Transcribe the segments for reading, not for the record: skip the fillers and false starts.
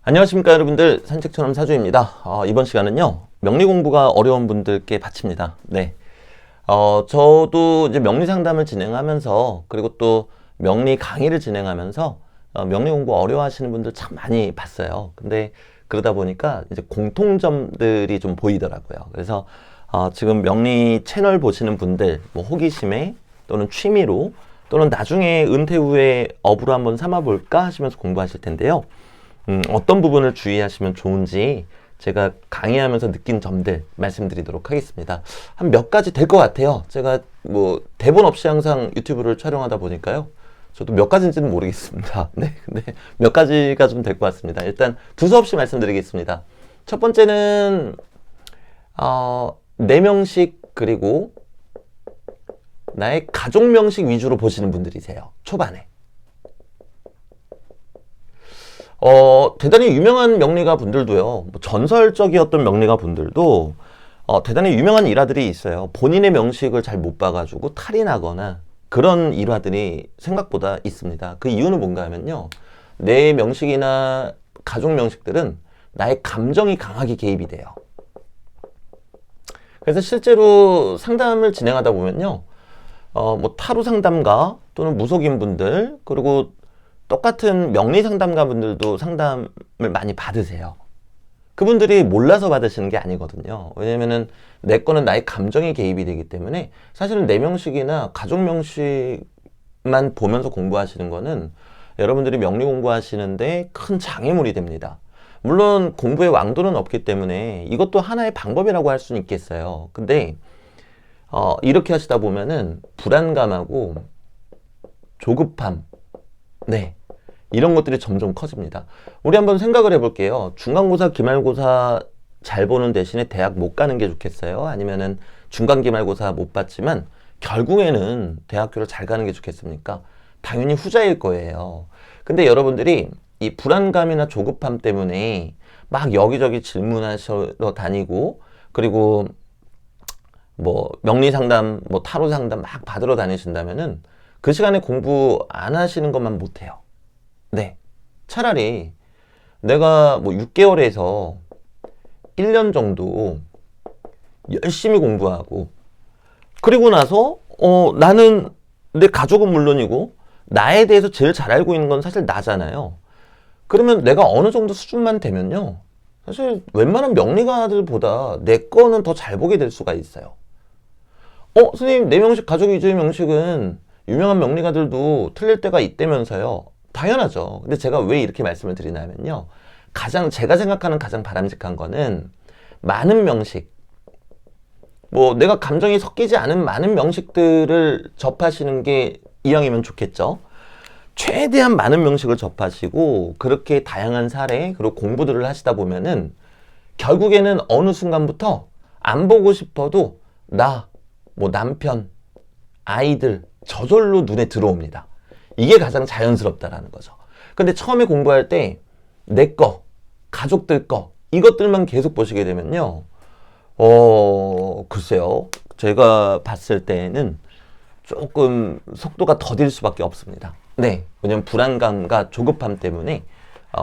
안녕하십니까 여러분들, 산책처럼 사주입니다. 이번 시간은요 명리 공부가 어려운 분들께 바칩니다. 네, 저도 이제 명리 상담을 진행하면서 그리고 또 명리 강의를 진행하면서 명리 공부 어려워하시는 분들 참 많이 봤어요. 근데 그러다 보니까 이제 공통점들이 좀 보이더라고요. 그래서 지금 명리 채널 보시는 분들 뭐 호기심에 또는 취미로 또는 나중에 은퇴 후에 업으로 한번 삼아볼까 하시면서 공부하실 텐데요. 어떤 부분을 주의하시면 좋은지 제가 강의하면서 느낀 점들 말씀드리도록 하겠습니다. 한 몇 가지 될 것 같아요. 제가 뭐 대본 없이 항상 유튜브를 촬영하다 보니까요. 저도 몇 가지인지는 모르겠습니다. 네, 근데 몇 가지가 좀 될 것 같습니다. 일단 두서없이 말씀드리겠습니다. 첫 번째는 내 명식 그리고 나의 가족 명식 위주로 보시는 분들이세요. 초반에. 대단히 유명한 명리가 분들도요, 뭐 전설적이었던 명리가 분들도 대단히 유명한 일화들이 있어요. 본인의 명식을 잘 못 봐가지고 탈이 나거나 그런 일화들이 생각보다 있습니다. 그 이유는 뭔가 하면요, 내 명식이나 가족 명식들은 나의 감정이 강하게 개입이 돼요. 그래서 실제로 상담을 진행하다 보면요, 뭐 타로 상담가 또는 무속인 분들 그리고 똑같은 명리 상담가 분들도 상담을 많이 받으세요. 그분들이 몰라서 받으시는 게 아니거든요. 왜냐면은 내 거는 나의 감정이 개입이 되기 때문에 사실은 내 명식이나 가족 명식만 보면서 공부하시는 거는 여러분들이 명리 공부하시는데 큰 장애물이 됩니다. 물론 공부의 왕도는 없기 때문에 이것도 하나의 방법이라고 할 수는 있겠어요. 근데 이렇게 하시다 보면은 불안감하고 조급함, 네, 이런 것들이 점점 커집니다. 우리 한번 생각을 해볼게요. 중간고사, 기말고사 잘 보는 대신에 대학 못 가는 게 좋겠어요? 아니면은 중간, 기말고사 못 봤지만 결국에는 대학교를 잘 가는 게 좋겠습니까? 당연히 후자일 거예요. 근데 여러분들이 이 불안감이나 조급함 때문에 막 여기저기 질문하러 다니고 그리고 뭐 명리 상담, 뭐 타로 상담 막 받으러 다니신다면은 그 시간에 공부 안 하시는 것만 못해요. 네, 차라리 내가 뭐 6개월에서 1년 정도 열심히 공부하고 그리고 나서 나는 내 가족은 물론이고 나에 대해서 제일 잘 알고 있는 건 사실 나잖아요. 그러면 내가 어느 정도 수준만 되면요, 사실 웬만한 명리가들보다 내 거는 더 잘 보게 될 수가 있어요. 선생님, 내 명식, 가족 위주의 명식은 유명한 명리가들도 틀릴 때가 있다면서요. 당연하죠. 근데 제가 왜 이렇게 말씀을 드리냐면요, 제가 생각하는 가장 바람직한 거는 많은 명식, 뭐 내가 감정이 섞이지 않은 많은 명식들을 접하시는 게 이왕이면 좋겠죠. 최대한 많은 명식을 접하시고 그렇게 다양한 사례 그리고 공부들을 하시다 보면은 결국에는 어느 순간부터 안 보고 싶어도 뭐 남편, 아이들 저절로 눈에 들어옵니다. 이게 가장 자연스럽다라는 거죠. 근데 처음에 공부할 때 내 거, 가족들 거 이것들만 계속 보시게 되면요, 글쎄요, 제가 봤을 때는 조금 속도가 더딜 수밖에 없습니다. 네, 왜냐면 불안감과 조급함 때문에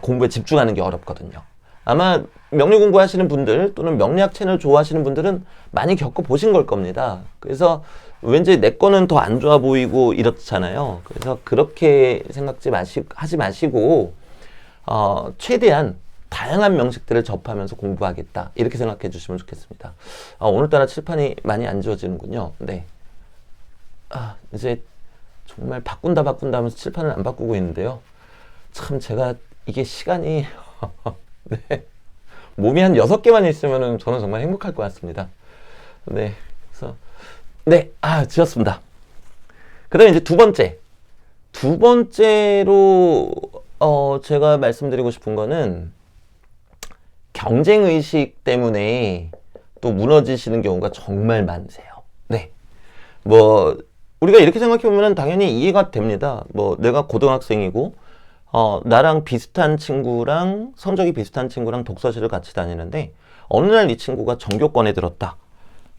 공부에 집중하는 게 어렵거든요. 아마 명리 공부하시는 분들 또는 명리학 채널 좋아하시는 분들은 많이 겪어보신 걸 겁니다. 그래서 왠지 내 거는 더 안 좋아 보이고 이렇잖아요. 그래서 그렇게 하지 마시고 최대한 다양한 명식들을 접하면서 공부하겠다, 이렇게 생각해 주시면 좋겠습니다. 오늘따라 칠판이 많이 안 지워지는군요. 네, 이제 정말 바꾼다 하면서 칠판을 안 바꾸고 있는데요. 참 제가 이게 시간이 네, 몸이 한 6개만 있으면 저는 정말 행복할 것 같습니다. 네, 그래서 네, 지웠습니다. 그 다음에 이제 두 번째로 제가 말씀드리고 싶은 거는 경쟁의식 때문에 또 무너지시는 경우가 정말 많으세요. 네, 뭐 우리가 이렇게 생각해 보면 당연히 이해가 됩니다. 뭐 내가 고등학생이고 나랑 비슷한 친구랑 성적이 비슷한 친구랑 독서실을 같이 다니는데 어느 날 이 친구가 전교권에 들었다.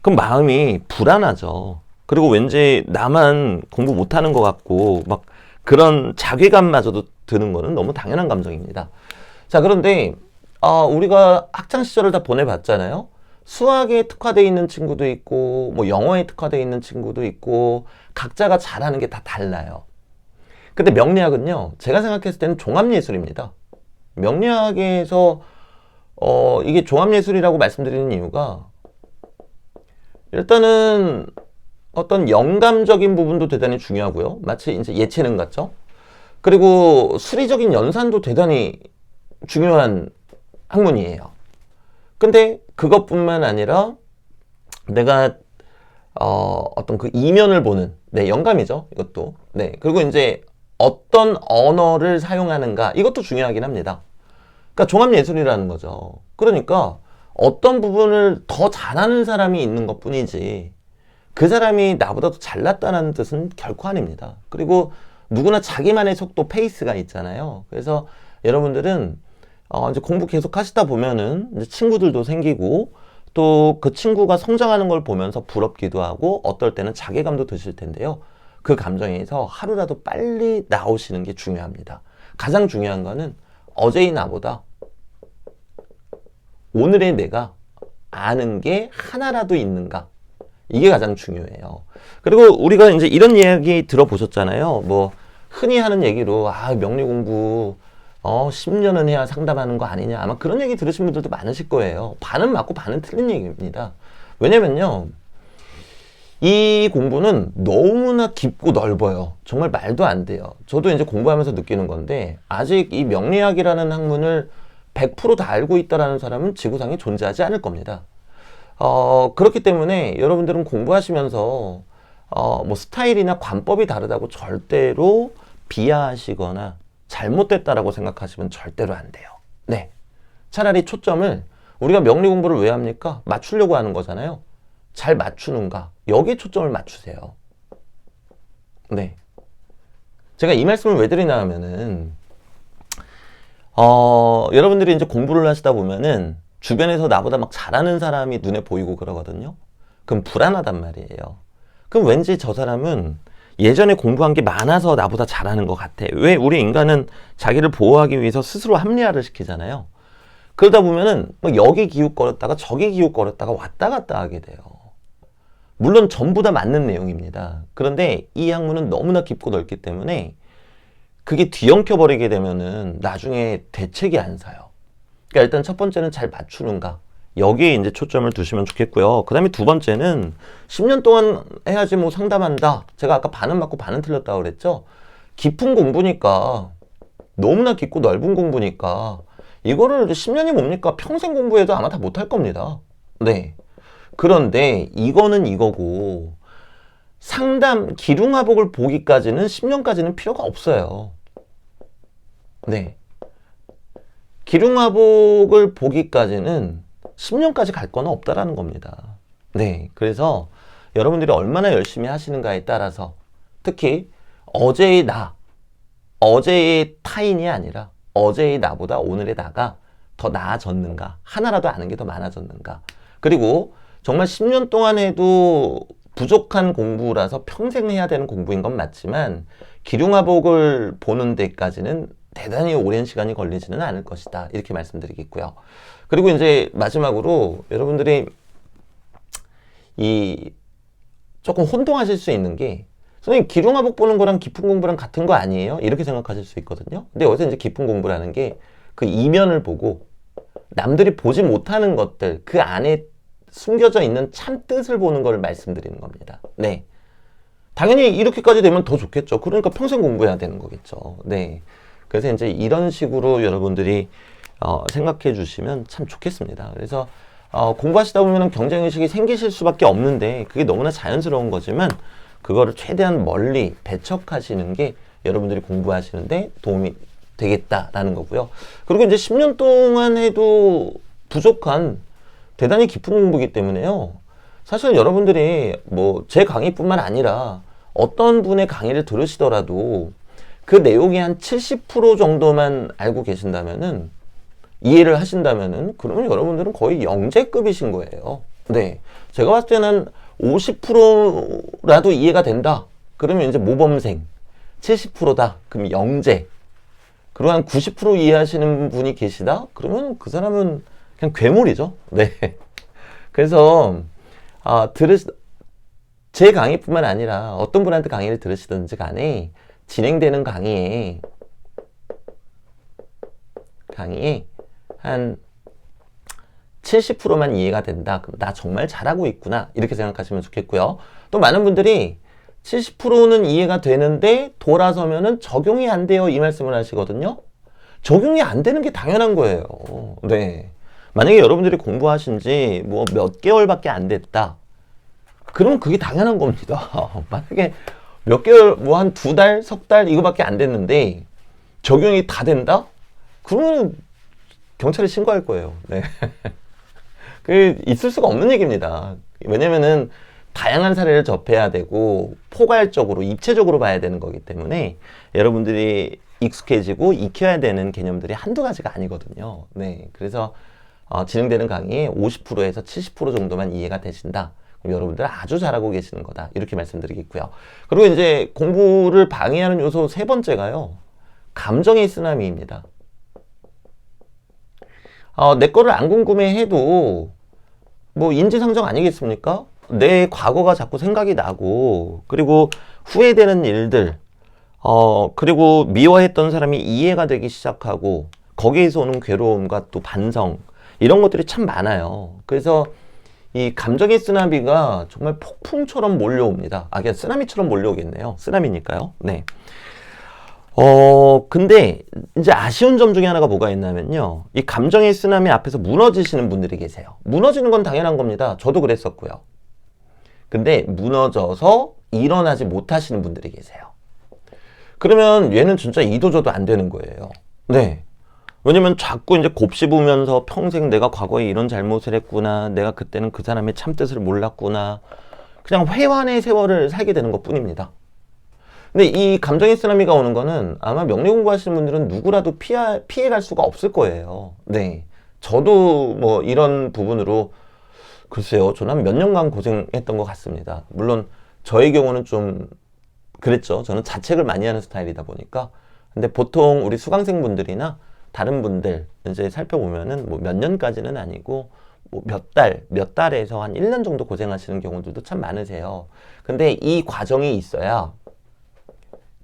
그럼 마음이 불안하죠. 그리고 왠지 나만 공부 못하는 것 같고 막 그런 자괴감마저도 드는 거는 너무 당연한 감정입니다. 자, 그런데 우리가 학창 시절을 다 보내봤잖아요. 수학에 특화되어 있는 친구도 있고 뭐 영어에 특화되어 있는 친구도 있고 각자가 잘하는 게 다 달라요. 근데 명리학은요, 제가 생각했을 때는 종합예술입니다. 명리학에서 이게 종합예술이라고 말씀드리는 이유가 일단은 어떤 영감적인 부분도 대단히 중요하고요. 마치 이제 예체능 같죠? 그리고 수리적인 연산도 대단히 중요한 학문이에요. 근데 그것뿐만 아니라 내가 어떤 그 이면을 보는 영감이죠. 이것도. 그리고 이제 어떤 언어를 사용하는가 이것도 중요하긴 합니다. 그러니까 종합예술이라는 거죠. 그러니까 어떤 부분을 더 잘하는 사람이 있는 것뿐이지 그 사람이 나보다 더 잘났다는 뜻은 결코 아닙니다. 그리고 누구나 자기만의 속도 페이스가 있잖아요. 그래서 여러분들은 이제 공부 계속 하시다 보면은 이제 친구들도 생기고 또 그 친구가 성장하는 걸 보면서 부럽기도 하고 어떨 때는 자괴감도 드실 텐데요. 그 감정에서 하루라도 빨리 나오시는 게 중요합니다. 가장 중요한 거는 어제의 나보다 오늘의 내가 아는 게 하나라도 있는가? 이게 가장 중요해요. 그리고 우리가 이제 이런 이야기 들어보셨잖아요. 뭐 흔히 하는 얘기로 명리 공부 10년은 해야 상담하는 거 아니냐. 아마 그런 얘기 들으신 분들도 많으실 거예요. 반은 맞고 반은 틀린 얘기입니다. 왜냐면요, 이 공부는 너무나 깊고 넓어요. 정말 말도 안 돼요. 저도 이제 공부하면서 느끼는 건데 아직 이 명리학이라는 학문을 100%다 알고 있다라는 사람은 지구상에 존재하지 않을 겁니다. 그렇기 때문에 여러분들은 공부하시면서 뭐 스타일이나 관법이 다르다고 절대로 비하하시거나 잘못됐다라고 생각하시면 절대로 안 돼요. 네. 차라리 초점을 우리가 명리 공부를 왜 합니까? 맞추려고 하는 거잖아요. 잘 맞추는가? 여기에 초점을 맞추세요. 네. 제가 이 말씀을 왜 드리나 하면은 여러분들이 이제 공부를 하시다 보면은 주변에서 나보다 막 잘하는 사람이 눈에 보이고 그러거든요. 그럼 불안하단 말이에요. 그럼 왠지 저 사람은 예전에 공부한 게 많아서 나보다 잘하는 것 같아. 왜? 우리 인간은 자기를 보호하기 위해서 스스로 합리화를 시키잖아요. 그러다 보면은 막 여기 기웃거렸다가 저기 기웃거렸다가 왔다 갔다 하게 돼요. 물론 전부 다 맞는 내용입니다. 그런데 이 학문은 너무나 깊고 넓기 때문에 그게 뒤엉켜버리게 되면은 나중에 대책이 안 서요. 그러니까 일단 첫 번째는 잘 맞추는가. 여기에 이제 초점을 두시면 좋겠고요. 그 다음에 두 번째는 10년 동안 해야지 뭐 상담한다. 제가 아까 반은 맞고 반은 틀렸다고 그랬죠. 깊은 공부니까 너무나 깊고 넓은 공부니까 이거를 10년이 뭡니까? 평생 공부해도 아마 다 못할 겁니다. 네. 그런데 이거는 이거고 상담 기륭화복을 보기까지는 10년까지는 필요가 없어요. 네. 기륭화복을 보기까지는 10년까지 갈 건 없다라는 겁니다. 네. 그래서 여러분들이 얼마나 열심히 하시는가에 따라서 특히 어제의 나, 어제의 타인이 아니라 어제의 나보다 오늘의 나가 더 나아졌는가, 하나라도 아는 게 더 많아졌는가. 그리고 정말 10년 동안 해도 부족한 공부라서 평생 해야 되는 공부인 건 맞지만 기륭화복을 보는 데까지는 대단히 오랜 시간이 걸리지는 않을 것이다. 이렇게 말씀드리겠고요. 그리고 이제 마지막으로 여러분들이 조금 혼동하실 수 있는 게 선생님 기륭화복 보는 거랑 깊은 공부랑 같은 거 아니에요? 이렇게 생각하실 수 있거든요. 근데 여기서 이제 깊은 공부라는 게 그 이면을 보고 남들이 보지 못하는 것들 그 안에 숨겨져 있는 참 뜻을 보는 걸 말씀드리는 겁니다. 네. 당연히 이렇게까지 되면 더 좋겠죠. 그러니까 평생 공부해야 되는 거겠죠. 네. 그래서 이제 이런 식으로 여러분들이 생각해 주시면 참 좋겠습니다. 그래서 공부하시다 보면 경쟁의식이 생기실 수밖에 없는데 그게 너무나 자연스러운 거지만 그거를 최대한 멀리 배척하시는 게 여러분들이 공부하시는데 도움이 되겠다라는 거고요. 그리고 이제 10년 동안 해도 부족한 대단히 깊은 공부이기 때문에요. 사실 여러분들이 뭐 제 강의뿐만 아니라 어떤 분의 강의를 들으시더라도 그 내용이 한 70% 정도만 알고 계신다면은 이해를 하신다면은 그러면 여러분들은 거의 영재급이신 거예요. 네. 제가 봤을 때는 50%라도 이해가 된다. 그러면 이제 모범생 70%다. 그럼 영재. 그리고 한 90% 이해하시는 분이 계시다? 그러면 그 사람은 그냥 괴물이죠. 네. 그래서 제 강의뿐만 아니라 어떤 분한테 강의를 들으시든지 간에 진행되는 강의에 한 70%만 이해가 된다. 그럼 나 정말 잘하고 있구나. 이렇게 생각하시면 좋겠고요. 또 많은 분들이 70%는 이해가 되는데 돌아서면은 적용이 안 돼요. 이 말씀을 하시거든요. 적용이 안 되는 게 당연한 거예요. 네. 만약에 여러분들이 공부하신 지 뭐 몇 개월밖에 안 됐다. 그러면 그게 당연한 겁니다. 만약에 몇 개월, 뭐 한 2달, 석 달 이거밖에 안 됐는데 적용이 다 된다? 그러면 경찰에 신고할 거예요. 네. 그 있을 수가 없는 얘기입니다. 왜냐면은 다양한 사례를 접해야 되고 포괄적으로 입체적으로 봐야 되는 거기 때문에 여러분들이 익숙해지고 익혀야 되는 개념들이 한두 가지가 아니거든요. 네, 그래서 진행되는 강의에 50%에서 70% 정도만 이해가 되신다. 그럼 여러분들 아주 잘하고 계시는 거다. 이렇게 말씀드리겠고요. 그리고 이제 공부를 방해하는 요소 세 번째가요. 감정의 쓰나미입니다. 내 거를 안 궁금해해도 뭐 인지상정 아니겠습니까? 내 과거가 자꾸 생각이 나고 그리고 후회되는 일들 그리고 미워했던 사람이 이해가 되기 시작하고 거기에서 오는 괴로움과 또 반성 이런 것들이 참 많아요. 그래서 이 감정의 쓰나미가 정말 폭풍처럼 몰려옵니다. 그냥 쓰나미처럼 몰려오겠네요. 쓰나미니까요. 네. 근데 이제 아쉬운 점 중에 하나가 뭐가 있냐면요. 이 감정의 쓰나미 앞에서 무너지시는 분들이 계세요. 무너지는 건 당연한 겁니다. 저도 그랬었고요. 근데 무너져서 일어나지 못하시는 분들이 계세요. 그러면 얘는 진짜 이도저도 안 되는 거예요. 네. 왜냐면 자꾸 이제 곱씹으면서 평생 내가 과거에 이런 잘못을 했구나. 내가 그때는 그 사람의 참뜻을 몰랐구나. 그냥 회환의 세월을 살게 되는 것 뿐입니다. 근데 이 감정의 쓰나미가 오는 거는 아마 명리 공부하시는 분들은 누구라도 피해갈 수가 없을 거예요. 네. 저도 뭐 이런 부분으로 글쎄요. 저는 몇 년간 고생했던 것 같습니다. 물론 저의 경우는 좀 그랬죠. 저는 자책을 많이 하는 스타일이다 보니까. 근데 보통 우리 수강생분들이나 다른 분들 이제 살펴보면은 뭐 몇 년까지는 아니고 뭐 몇 달에서 한 1년 정도 고생하시는 경우들도 참 많으세요. 근데 이 과정이 있어야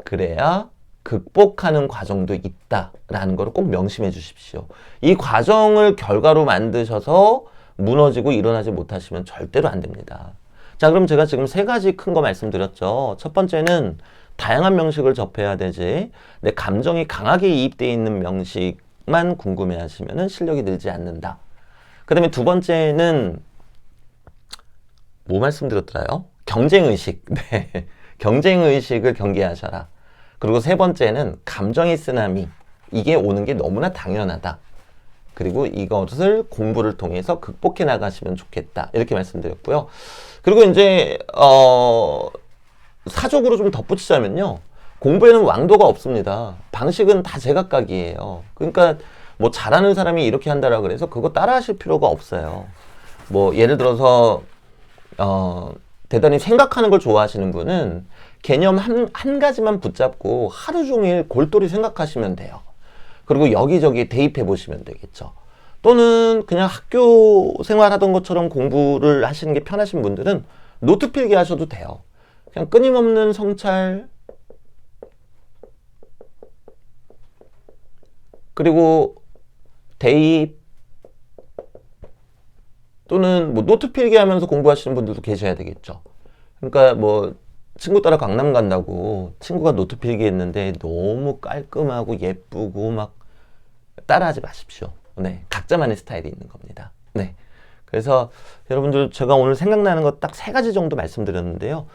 그래야 극복하는 과정도 있다라는 걸 꼭 명심해 주십시오. 이 과정을 결과로 만드셔서 무너지고 일어나지 못하시면 절대로 안 됩니다. 자, 그럼 제가 지금 세 가지 큰 거 말씀드렸죠. 첫 번째는 다양한 명식을 접해야 되지 내 감정이 강하게 이입되어 있는 명식만 궁금해 하시면 실력이 늘지 않는다. 그 다음에 두 번째는 뭐 말씀드렸더라요? 경쟁의식. 네. 경쟁의식을 경계하셔라. 그리고 세 번째는 감정의 쓰나미. 이게 오는 게 너무나 당연하다. 그리고 이것을 공부를 통해서 극복해 나가시면 좋겠다. 이렇게 말씀드렸고요. 그리고 이제 사적으로 좀 덧붙이자면요. 공부에는 왕도가 없습니다. 방식은 다 제각각이에요. 그러니까 뭐 잘하는 사람이 이렇게 한다라 그래서 그거 따라 하실 필요가 없어요. 뭐 예를 들어서 대단히 생각하는 걸 좋아하시는 분은 개념 한 가지만 붙잡고 하루 종일 골똘히 생각하시면 돼요. 그리고 여기저기 대입해 보시면 되겠죠. 또는 그냥 학교 생활하던 것처럼 공부를 하시는 게 편하신 분들은 노트 필기 하셔도 돼요. 그냥 끊임없는 성찰 그리고 대입 또는 뭐 노트 필기 하면서 공부하시는 분들도 계셔야 되겠죠. 그러니까 뭐 친구 따라 강남 간다고 친구가 노트 필기 했는데 너무 깔끔하고 예쁘고 막 따라하지 마십시오. 네, 각자만의 스타일이 있는 겁니다. 네, 그래서 여러분들 제가 오늘 생각나는 거 딱 3가지 정도 말씀드렸는데요.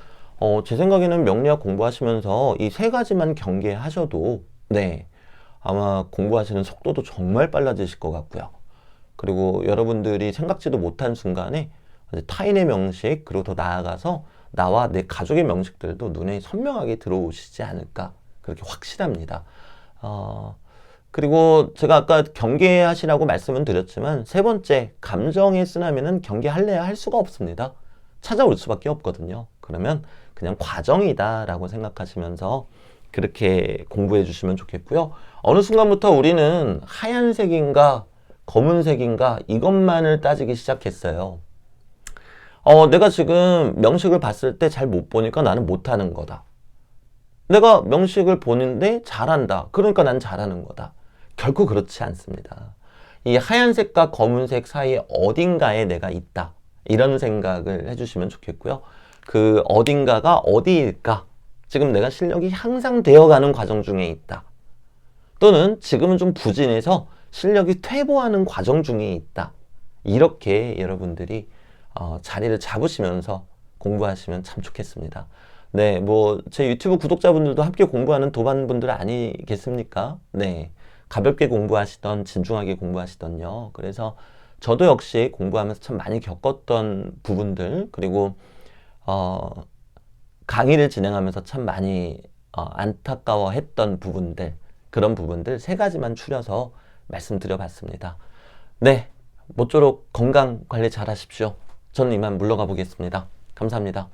제 생각에는 명리학 공부하시면서 이 3가지만 경계하셔도 네, 아마 공부하시는 속도도 정말 빨라지실 것 같고요. 그리고 여러분들이 생각지도 못한 순간에 타인의 명식 그리고 더 나아가서 나와 내 가족의 명식들도 눈에 선명하게 들어오시지 않을까 그렇게 확실합니다. 그리고 제가 아까 경계하시라고 말씀은 드렸지만 세 번째 감정의 쓰나미는 경계할래야 할 수가 없습니다. 찾아올 수밖에 없거든요. 그러면 그냥 과정이다 라고 생각하시면서 그렇게 공부해 주시면 좋겠고요. 어느 순간부터 우리는 하얀색인가 검은색인가 이것만을 따지기 시작했어요. 내가 지금 명식을 봤을 때 잘 못 보니까 나는 못하는 거다. 내가 명식을 보는데 잘한다. 그러니까 난 잘하는 거다. 결코 그렇지 않습니다. 이 하얀색과 검은색 사이에 어딘가에 내가 있다. 이런 생각을 해주시면 좋겠고요. 그 어딘가가 어디일까? 지금 내가 실력이 향상되어가는 과정 중에 있다. 또는 지금은 좀 부진해서 실력이 퇴보하는 과정 중에 있다. 이렇게 여러분들이 자리를 잡으시면서 공부하시면 참 좋겠습니다. 네, 뭐 제 유튜브 구독자분들도 함께 공부하는 도반분들 아니겠습니까? 네, 가볍게 공부하시던 진중하게 공부하시던요. 그래서 저도 역시 공부하면서 참 많이 겪었던 부분들, 그리고 강의를 진행하면서 참 많이 안타까워했던 부분들, 그런 부분들 세 가지만 추려서 말씀드려봤습니다. 네, 모쪼록 건강 관리 잘 하십시오. 저는 이만 물러가 보겠습니다. 감사합니다.